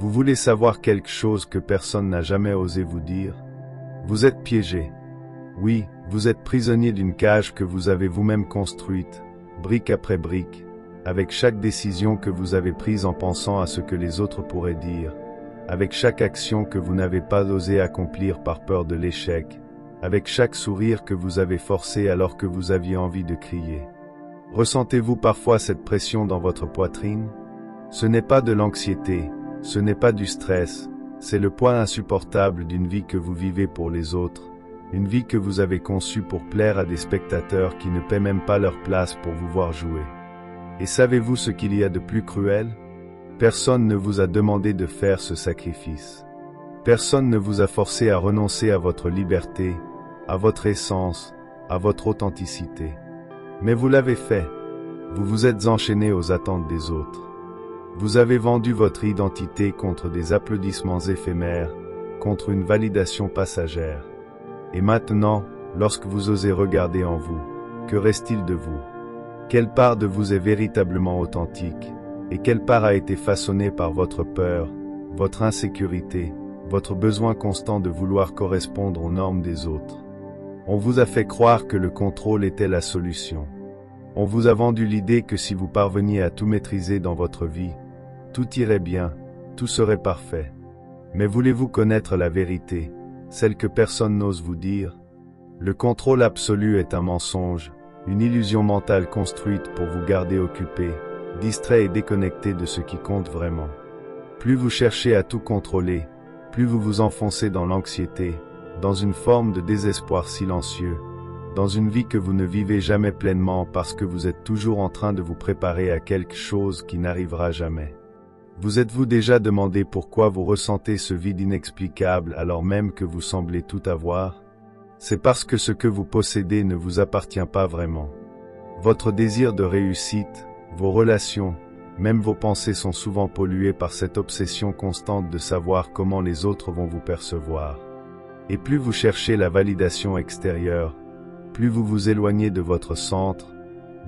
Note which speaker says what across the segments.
Speaker 1: Vous voulez savoir quelque chose que personne n'a jamais osé vous dire? Vous êtes piégé. Oui, vous êtes prisonnier d'une cage que vous avez vous-même construite, brique après brique, avec chaque décision que vous avez prise en pensant à ce que les autres pourraient dire, avec chaque action que vous n'avez pas osé accomplir par peur de l'échec, avec chaque sourire que vous avez forcé alors que vous aviez envie de crier. Ressentez-vous parfois cette pression dans votre poitrine? Ce n'est pas de l'anxiété, ce n'est pas du stress, c'est le poids insupportable d'une vie que vous vivez pour les autres, une vie que vous avez conçue pour plaire à des spectateurs qui ne paient même pas leur place pour vous voir jouer. Et savez-vous ce qu'il y a de plus cruel? Personne ne vous a demandé de faire ce sacrifice. Personne ne vous a forcé à renoncer à votre liberté, à votre essence, à votre authenticité. Mais vous l'avez fait. Vous vous êtes enchaîné aux attentes des autres. Vous avez vendu votre identité contre des applaudissements éphémères, contre une validation passagère. Et maintenant, lorsque vous osez regarder en vous, que reste-t-il de vous? Quelle part de vous est véritablement authentique? Et quelle part a été façonnée par votre peur, votre insécurité, votre besoin constant de vouloir correspondre aux normes des autres? On vous a fait croire que le contrôle était la solution. On vous a vendu l'idée que si vous parveniez à tout maîtriser dans votre vie, tout irait bien, tout serait parfait. Mais voulez-vous connaître la vérité, celle que personne n'ose vous dire? Le contrôle absolu est un mensonge, une illusion mentale construite pour vous garder occupé, distrait et déconnecté de ce qui compte vraiment. Plus vous cherchez à tout contrôler, plus vous vous enfoncez dans l'anxiété, dans une forme de désespoir silencieux, dans une vie que vous ne vivez jamais pleinement parce que vous êtes toujours en train de vous préparer à quelque chose qui n'arrivera jamais. Vous êtes-vous déjà demandé pourquoi vous ressentez ce vide inexplicable alors même que vous semblez tout avoir? C'est parce que ce que vous possédez ne vous appartient pas vraiment. Votre désir de réussite, vos relations, même vos pensées sont souvent polluées par cette obsession constante de savoir comment les autres vont vous percevoir. Et plus vous cherchez la validation extérieure, plus vous vous éloignez de votre centre,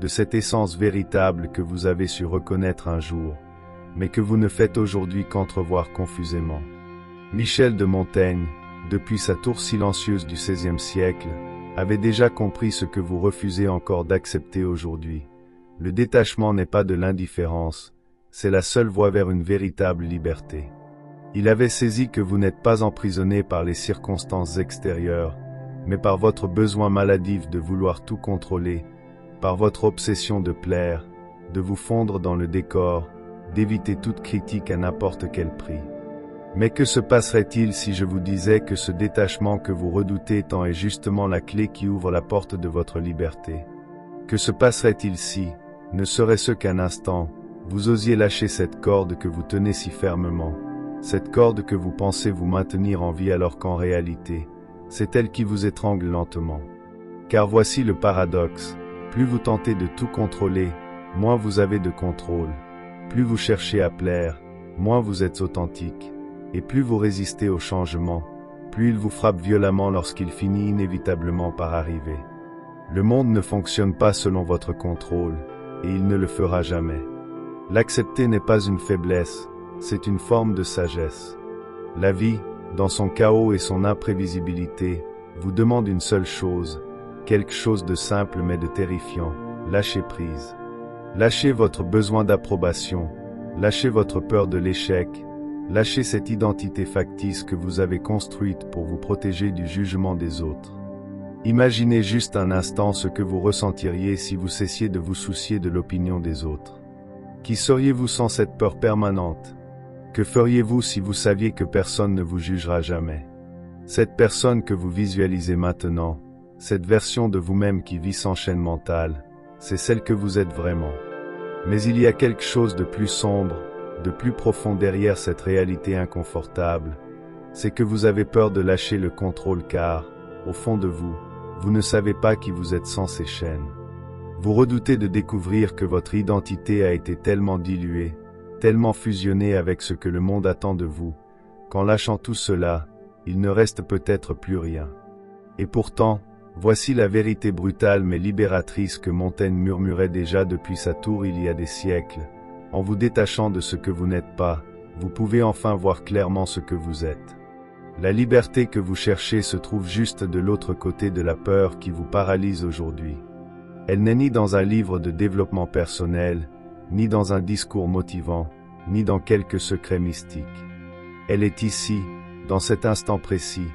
Speaker 1: de cette essence véritable que vous avez su reconnaître un jour, mais que vous ne faites aujourd'hui qu'entrevoir confusément. Michel de Montaigne, depuis sa tour silencieuse du XVIe siècle, avait déjà compris ce que vous refusez encore d'accepter aujourd'hui. Le détachement n'est pas de l'indifférence, c'est la seule voie vers une véritable liberté. Il avait saisi que vous n'êtes pas emprisonné par les circonstances extérieures, mais par votre besoin maladif de vouloir tout contrôler, par votre obsession de plaire, de vous fondre dans le décor, d'éviter toute critique à n'importe quel prix. Mais que se passerait-il si je vous disais que ce détachement que vous redoutez tant est justement la clé qui ouvre la porte de votre liberté? Que se passerait-il si, ne serait-ce qu'un instant, vous osiez lâcher cette corde que vous tenez si fermement, cette corde que vous pensez vous maintenir en vie alors qu'en réalité, c'est elle qui vous étrangle lentement. Car voici le paradoxe, plus vous tentez de tout contrôler, moins vous avez de contrôle. Plus vous cherchez à plaire, moins vous êtes authentique. Et plus vous résistez au changement, plus il vous frappe violemment lorsqu'il finit inévitablement par arriver. Le monde ne fonctionne pas selon votre contrôle, et il ne le fera jamais. L'accepter n'est pas une faiblesse, c'est une forme de sagesse. La vie, dans son chaos et son imprévisibilité, vous demande une seule chose, quelque chose de simple mais de terrifiant, lâchez prise. Lâchez votre besoin d'approbation, lâchez votre peur de l'échec, lâchez cette identité factice que vous avez construite pour vous protéger du jugement des autres. Imaginez juste un instant ce que vous ressentiriez si vous cessiez de vous soucier de l'opinion des autres. Qui seriez-vous sans cette peur permanente? Que feriez-vous si vous saviez que personne ne vous jugera jamais? Cette personne que vous visualisez maintenant, cette version de vous-même qui vit sans chaîne mentale, c'est celle que vous êtes vraiment. Mais il y a quelque chose de plus sombre, de plus profond derrière cette réalité inconfortable, c'est que vous avez peur de lâcher le contrôle car, au fond de vous, vous ne savez pas qui vous êtes sans ces chaînes. Vous redoutez de découvrir que votre identité a été tellement diluée, tellement fusionnée avec ce que le monde attend de vous, qu'en lâchant tout cela, il ne reste peut-être plus rien. Et pourtant, voici la vérité brutale mais libératrice que Montaigne murmurait déjà depuis sa tour il y a des siècles. En vous détachant de ce que vous n'êtes pas, vous pouvez enfin voir clairement ce que vous êtes. La liberté que vous cherchez se trouve juste de l'autre côté de la peur qui vous paralyse aujourd'hui. Elle n'est ni dans un livre de développement personnel, ni dans un discours motivant, ni dans quelques secrets mystiques. Elle est ici, dans cet instant précis,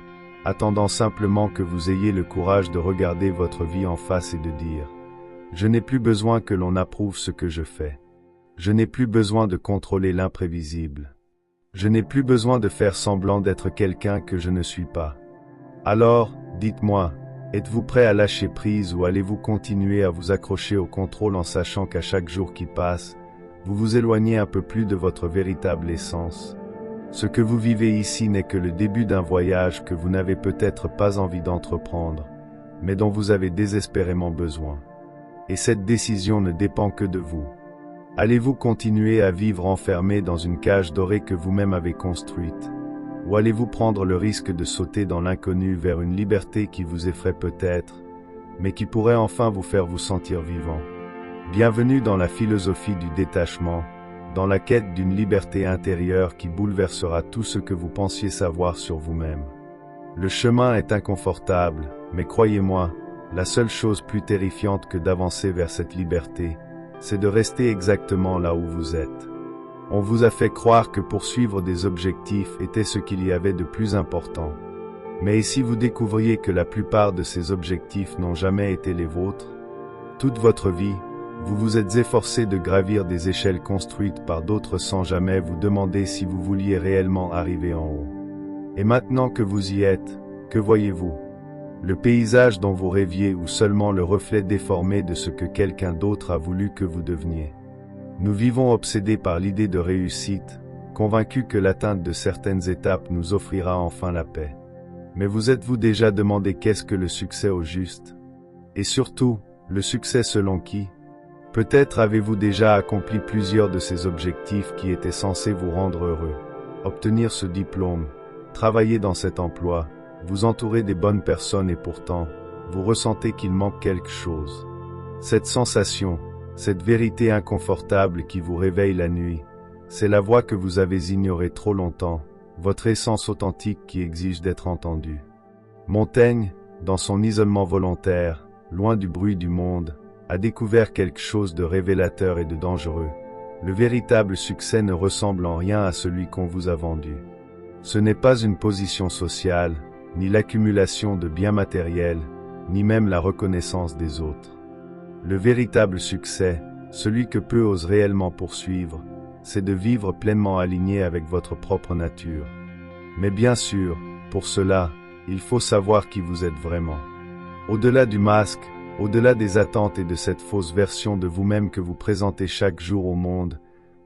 Speaker 1: attendant simplement que vous ayez le courage de regarder votre vie en face et de dire « Je n'ai plus besoin que l'on approuve ce que je fais. Je n'ai plus besoin de contrôler l'imprévisible. Je n'ai plus besoin de faire semblant d'être quelqu'un que je ne suis pas. » Alors, dites-moi, êtes-vous prêt à lâcher prise ou allez-vous continuer à vous accrocher au contrôle en sachant qu'à chaque jour qui passe, vous vous éloignez un peu plus de votre véritable essence? Ce que vous vivez ici n'est que le début d'un voyage que vous n'avez peut-être pas envie d'entreprendre, mais dont vous avez désespérément besoin. Et cette décision ne dépend que de vous. Allez-vous continuer à vivre enfermé dans une cage dorée que vous-même avez construite? Ou allez-vous prendre le risque de sauter dans l'inconnu vers une liberté qui vous effraie peut-être, mais qui pourrait enfin vous faire vous sentir vivant? Bienvenue dans la philosophie du détachement, dans la quête d'une liberté intérieure qui bouleversera tout ce que vous pensiez savoir sur vous-même. Le chemin est inconfortable, mais croyez-moi, la seule chose plus terrifiante que d'avancer vers cette liberté, c'est de rester exactement là où vous êtes. On vous a fait croire que poursuivre des objectifs était ce qu'il y avait de plus important. Mais et si vous découvriez que la plupart de ces objectifs n'ont jamais été les vôtres? Toute votre vie, vous vous êtes efforcé de gravir des échelles construites par d'autres sans jamais vous demander si vous vouliez réellement arriver en haut. Et maintenant que vous y êtes, que voyez-vous? Le paysage dont vous rêviez ou seulement le reflet déformé de ce que quelqu'un d'autre a voulu que vous deveniez? Nous vivons obsédés par l'idée de réussite, convaincus que l'atteinte de certaines étapes nous offrira enfin la paix. Mais vous êtes-vous déjà demandé qu'est-ce que le succès au juste? Et surtout, le succès selon qui? Peut-être avez-vous déjà accompli plusieurs de ces objectifs qui étaient censés vous rendre heureux. Obtenir ce diplôme, travailler dans cet emploi, vous entourer des bonnes personnes et pourtant, vous ressentez qu'il manque quelque chose. Cette sensation, cette vérité inconfortable qui vous réveille la nuit, c'est la voix que vous avez ignorée trop longtemps, votre essence authentique qui exige d'être entendue. Montaigne, dans son isolement volontaire, loin du bruit du monde, a découvert quelque chose de révélateur et de dangereux. Le véritable succès ne ressemble en rien à celui qu'on vous a vendu. Ce n'est pas une position sociale, ni l'accumulation de biens matériels, ni même la reconnaissance des autres. Le véritable succès, celui que peu osent réellement poursuivre, c'est de vivre pleinement aligné avec votre propre nature. Mais bien sûr, pour cela, il faut savoir qui vous êtes vraiment. Au-delà du masque, au-delà des attentes et de cette fausse version de vous-même que vous présentez chaque jour au monde,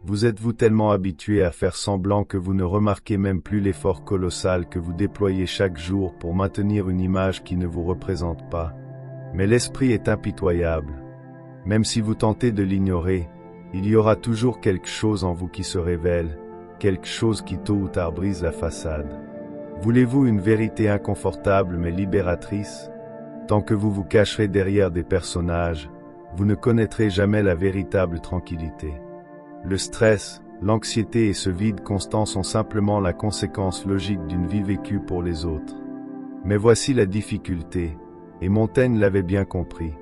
Speaker 1: vous êtes-vous tellement habitué à faire semblant que vous ne remarquez même plus l'effort colossal que vous déployez chaque jour pour maintenir une image qui ne vous représente pas? Mais l'esprit est impitoyable. Même si vous tentez de l'ignorer, il y aura toujours quelque chose en vous qui se révèle, quelque chose qui tôt ou tard brise la façade. Voulez-vous une vérité inconfortable mais libératrice? Tant que vous vous cacherez derrière des personnages, vous ne connaîtrez jamais la véritable tranquillité. Le stress, l'anxiété et ce vide constant sont simplement la conséquence logique d'une vie vécue pour les autres. Mais voici la difficulté, et Montaigne l'avait bien compris.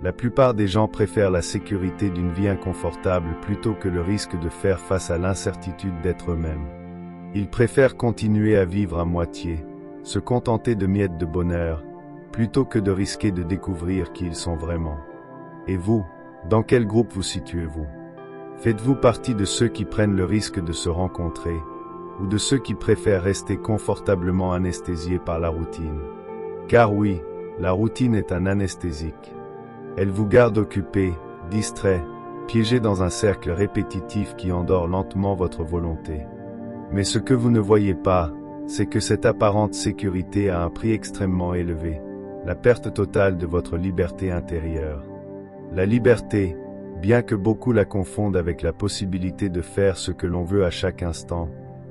Speaker 1: La plupart des gens préfèrent la sécurité d'une vie inconfortable plutôt que le risque de faire face à l'incertitude d'être eux-mêmes. Ils préfèrent continuer à vivre à moitié, se contenter de miettes de bonheur, plutôt que de risquer de découvrir qui ils sont vraiment. Et vous, dans quel groupe vous situez-vous? Faites-vous partie de ceux qui prennent le risque de se rencontrer, ou de ceux qui préfèrent rester confortablement anesthésiés par la routine? Car oui, la routine est un anesthésique. Elle vous garde occupé, distrait, piégé dans un cercle répétitif qui endort lentement votre volonté. Mais ce que vous ne voyez pas, c'est que cette apparente sécurité a un prix extrêmement élevé, la perte totale de votre liberté intérieure. La liberté, bien que beaucoup la confondent avec la possibilité de faire ce que l'on veut à chaque instant,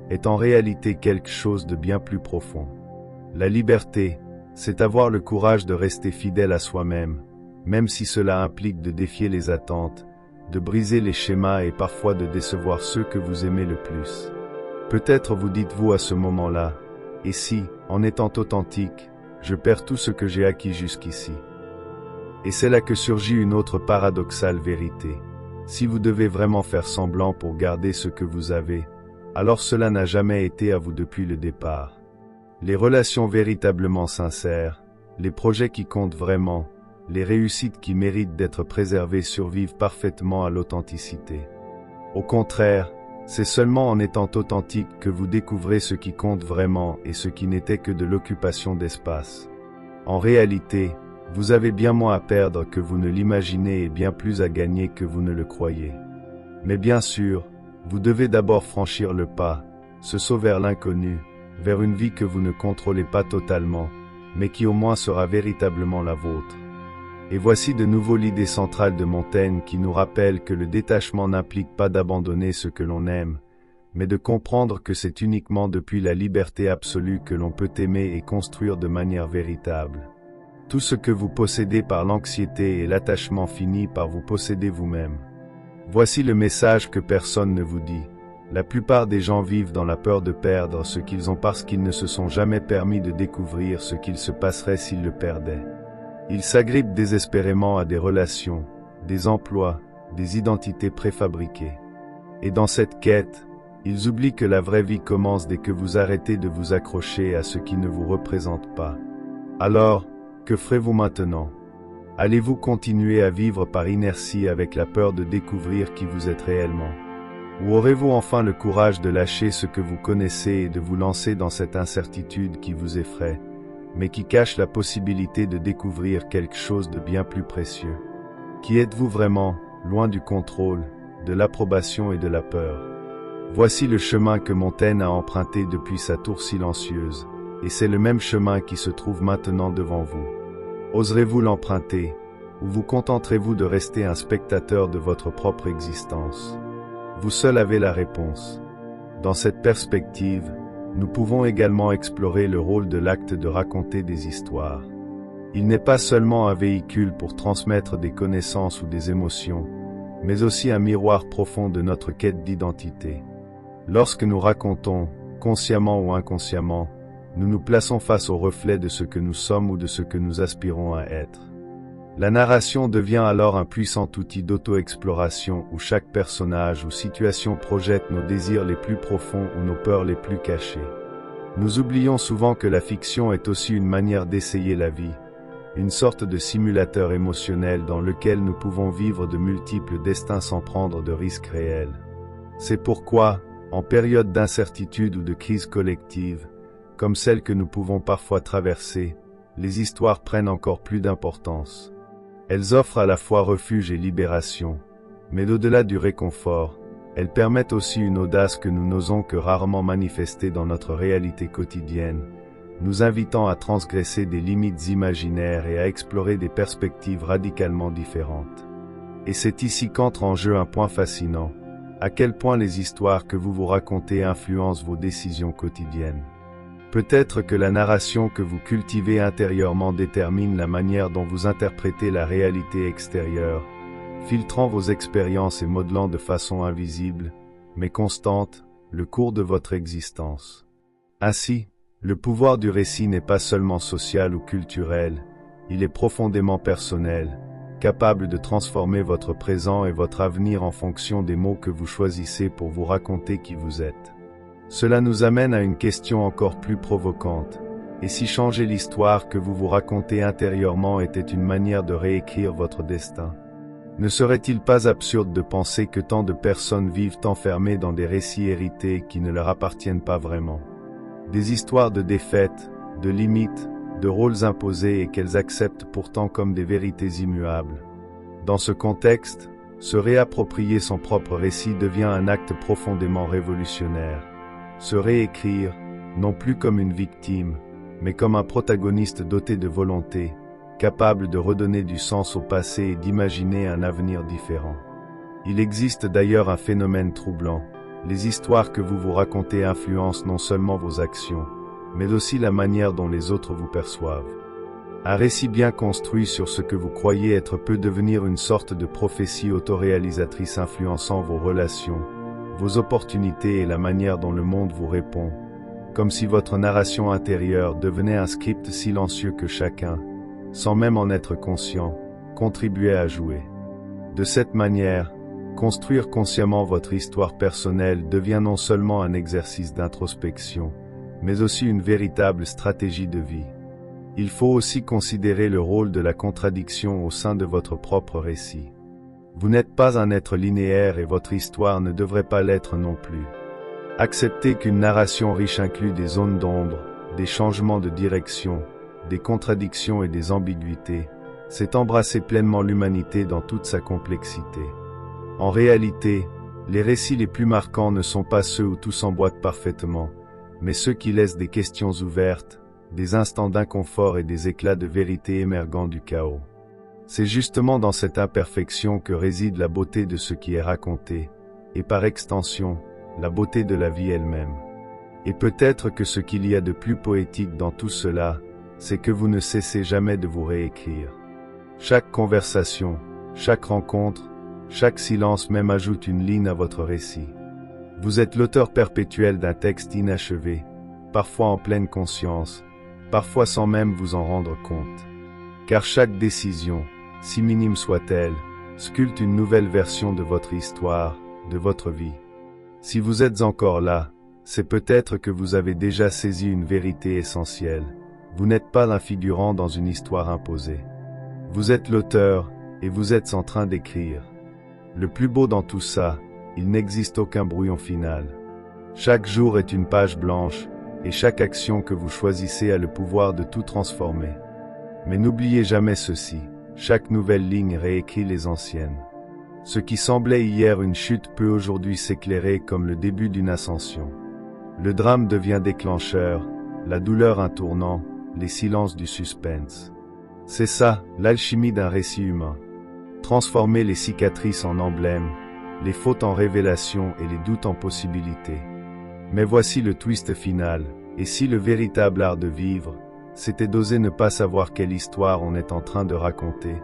Speaker 1: est en réalité quelque chose de bien plus profond. La liberté, c'est avoir le courage de rester fidèle à soi-même, même si cela implique de défier les attentes, de briser les schémas et parfois de décevoir ceux que vous aimez le plus. Peut-être vous dites-vous à ce moment-là, et si, en étant authentique, je perds tout ce que j'ai acquis jusqu'ici? Et c'est là que surgit une autre paradoxale vérité. Si vous devez vraiment faire semblant pour garder ce que vous avez, alors cela n'a jamais été à vous depuis le départ. Les relations véritablement sincères, les projets qui comptent vraiment, les réussites qui méritent d'être préservées survivent parfaitement à l'authenticité. Au contraire, c'est seulement en étant authentique que vous découvrez ce qui compte vraiment et ce qui n'était que de l'occupation d'espace. En réalité, vous avez bien moins à perdre que vous ne l'imaginez et bien plus à gagner que vous ne le croyez. Mais bien sûr, vous devez d'abord franchir le pas, ce saut vers l'inconnu, vers une vie que vous ne contrôlez pas totalement, mais qui au moins sera véritablement la vôtre. Et voici de nouveau l'idée centrale de Montaigne qui nous rappelle que le détachement n'implique pas d'abandonner ce que l'on aime, mais de comprendre que c'est uniquement depuis la liberté absolue que l'on peut aimer et construire de manière véritable. Tout ce que vous possédez par l'anxiété et l'attachement finit par vous posséder vous-même. Voici le message que personne ne vous dit. La plupart des gens vivent dans la peur de perdre ce qu'ils ont parce qu'ils ne se sont jamais permis de découvrir ce qu'il se passerait s'ils le perdaient. Ils s'agrippent désespérément à des relations, des emplois, des identités préfabriquées. Et dans cette quête, ils oublient que la vraie vie commence dès que vous arrêtez de vous accrocher à ce qui ne vous représente pas. Alors, que ferez-vous maintenant? Allez-vous continuer à vivre par inertie avec la peur de découvrir qui vous êtes réellement? Ou aurez-vous enfin le courage de lâcher ce que vous connaissez et de vous lancer dans cette incertitude qui vous effraie, mais qui cache la possibilité de découvrir quelque chose de bien plus précieux? Qui êtes-vous vraiment, loin du contrôle, de l'approbation et de la peur? Voici le chemin que Montaigne a emprunté depuis sa tour silencieuse, et c'est le même chemin qui se trouve maintenant devant vous. Oserez-vous l'emprunter, ou vous contenterez-vous de rester un spectateur de votre propre existence? Vous seul avez la réponse. Dans cette perspective, nous pouvons également explorer le rôle de l'acte de raconter des histoires. Il n'est pas seulement un véhicule pour transmettre des connaissances ou des émotions, mais aussi un miroir profond de notre quête d'identité. Lorsque nous racontons, consciemment ou inconsciemment, nous nous plaçons face au reflet de ce que nous sommes ou de ce que nous aspirons à être. La narration devient alors un puissant outil d'auto-exploration où chaque personnage ou situation projette nos désirs les plus profonds ou nos peurs les plus cachées. Nous oublions souvent que la fiction est aussi une manière d'essayer la vie, une sorte de simulateur émotionnel dans lequel nous pouvons vivre de multiples destins sans prendre de risques réels. C'est pourquoi, en période d'incertitude ou de crise collective, comme celle que nous pouvons parfois traverser, les histoires prennent encore plus d'importance. Elles offrent à la fois refuge et libération, mais au-delà du réconfort, elles permettent aussi une audace que nous n'osons que rarement manifester dans notre réalité quotidienne, nous invitant à transgresser des limites imaginaires et à explorer des perspectives radicalement différentes. Et c'est ici qu'entre en jeu un point fascinant, à quel point les histoires que vous vous racontez influencent vos décisions quotidiennes. Peut-être que la narration que vous cultivez intérieurement détermine la manière dont vous interprétez la réalité extérieure, filtrant vos expériences et modelant de façon invisible, mais constante, le cours de votre existence. Ainsi, le pouvoir du récit n'est pas seulement social ou culturel, il est profondément personnel, capable de transformer votre présent et votre avenir en fonction des mots que vous choisissez pour vous raconter qui vous êtes. Cela nous amène à une question encore plus provocante. Et si changer l'histoire que vous vous racontez intérieurement était une manière de réécrire votre destin? Ne serait-il pas absurde de penser que tant de personnes vivent enfermées dans des récits hérités qui ne leur appartiennent pas vraiment? Des histoires de défaites, de limites, de rôles imposés et qu'elles acceptent pourtant comme des vérités immuables. Dans ce contexte, se réapproprier son propre récit devient un acte profondément révolutionnaire. Se réécrire, non plus comme une victime, mais comme un protagoniste doté de volonté, capable de redonner du sens au passé et d'imaginer un avenir différent. Il existe d'ailleurs un phénomène troublant. Les histoires que vous vous racontez influencent non seulement vos actions, mais aussi la manière dont les autres vous perçoivent. Un récit bien construit sur ce que vous croyez être peut devenir une sorte de prophétie autoréalisatrice influençant vos relations, vos opportunités et la manière dont le monde vous répond, comme si votre narration intérieure devenait un script silencieux que chacun, sans même en être conscient, contribuait à jouer. De cette manière, construire consciemment votre histoire personnelle devient non seulement un exercice d'introspection, mais aussi une véritable stratégie de vie. Il faut aussi considérer le rôle de la contradiction au sein de votre propre récit. Vous n'êtes pas un être linéaire et votre histoire ne devrait pas l'être non plus. Accepter qu'une narration riche inclut des zones d'ombre, des changements de direction, des contradictions et des ambiguïtés, c'est embrasser pleinement l'humanité dans toute sa complexité. En réalité, les récits les plus marquants ne sont pas ceux où tout s'emboîte parfaitement, mais ceux qui laissent des questions ouvertes, des instants d'inconfort et des éclats de vérité émergant du chaos. C'est justement dans cette imperfection que réside la beauté de ce qui est raconté, et par extension, la beauté de la vie elle-même. Et peut-être que ce qu'il y a de plus poétique dans tout cela, c'est que vous ne cessez jamais de vous réécrire. Chaque conversation, chaque rencontre, chaque silence même ajoute une ligne à votre récit. Vous êtes l'auteur perpétuel d'un texte inachevé, parfois en pleine conscience, parfois sans même vous en rendre compte. Car chaque décision, si minime soit-elle, sculpte une nouvelle version de votre histoire, de votre vie. Si vous êtes encore là, c'est peut-être que vous avez déjà saisi une vérité essentielle. Vous n'êtes pas un figurant dans une histoire imposée. Vous êtes l'auteur, et vous êtes en train d'écrire. Le plus beau dans tout ça, il n'existe aucun brouillon final. Chaque jour est une page blanche, et chaque action que vous choisissez a le pouvoir de tout transformer. Mais n'oubliez jamais ceci, chaque nouvelle ligne réécrit les anciennes. Ce qui semblait hier une chute peut aujourd'hui s'éclairer comme le début d'une ascension. Le drame devient déclencheur, la douleur un tournant, les silences du suspense. C'est ça, l'alchimie d'un récit humain. Transformer les cicatrices en emblèmes, les fautes en révélations et les doutes en possibilités. Mais voici le twist final, et si le véritable art de vivre, c'était d'oser ne pas savoir quelle histoire on est en train de raconter.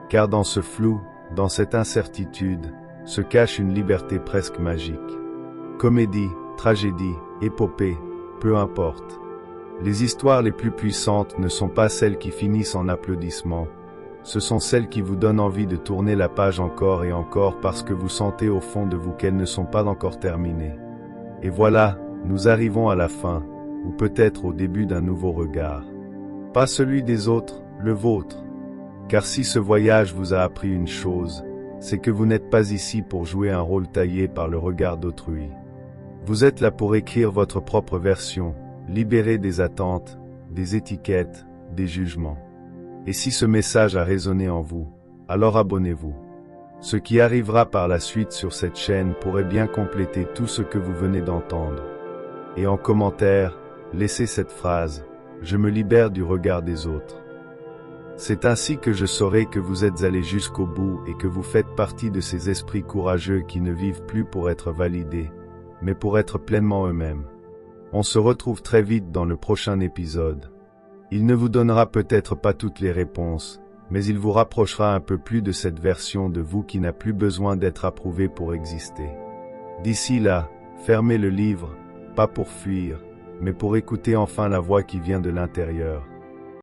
Speaker 1: Car dans ce flou, dans cette incertitude, se cache une liberté presque magique. Comédie, tragédie, épopée, peu importe. Les histoires les plus puissantes ne sont pas celles qui finissent en applaudissements, ce sont celles qui vous donnent envie de tourner la page encore et encore parce que vous sentez au fond de vous qu'elles ne sont pas encore terminées. Et voilà, nous arrivons à la fin, ou peut-être au début d'un nouveau regard. Pas celui des autres, le vôtre. Car si ce voyage vous a appris une chose, c'est que vous n'êtes pas ici pour jouer un rôle taillé par le regard d'autrui. Vous êtes là pour écrire votre propre version, libérée des attentes, des étiquettes, des jugements. Et si ce message a résonné en vous, alors abonnez-vous. Ce qui arrivera par la suite sur cette chaîne pourrait bien compléter tout ce que vous venez d'entendre. Et en commentaire, laissez cette phrase, « Je me libère du regard des autres ». C'est ainsi que je saurai que vous êtes allés jusqu'au bout et que vous faites partie de ces esprits courageux qui ne vivent plus pour être validés, mais pour être pleinement eux-mêmes. On se retrouve très vite dans le prochain épisode. Il ne vous donnera peut-être pas toutes les réponses, mais il vous rapprochera un peu plus de cette version de vous qui n'a plus besoin d'être approuvée pour exister. D'ici là, fermez le livre, pas pour fuir, mais pour écouter enfin la voix qui vient de l'intérieur.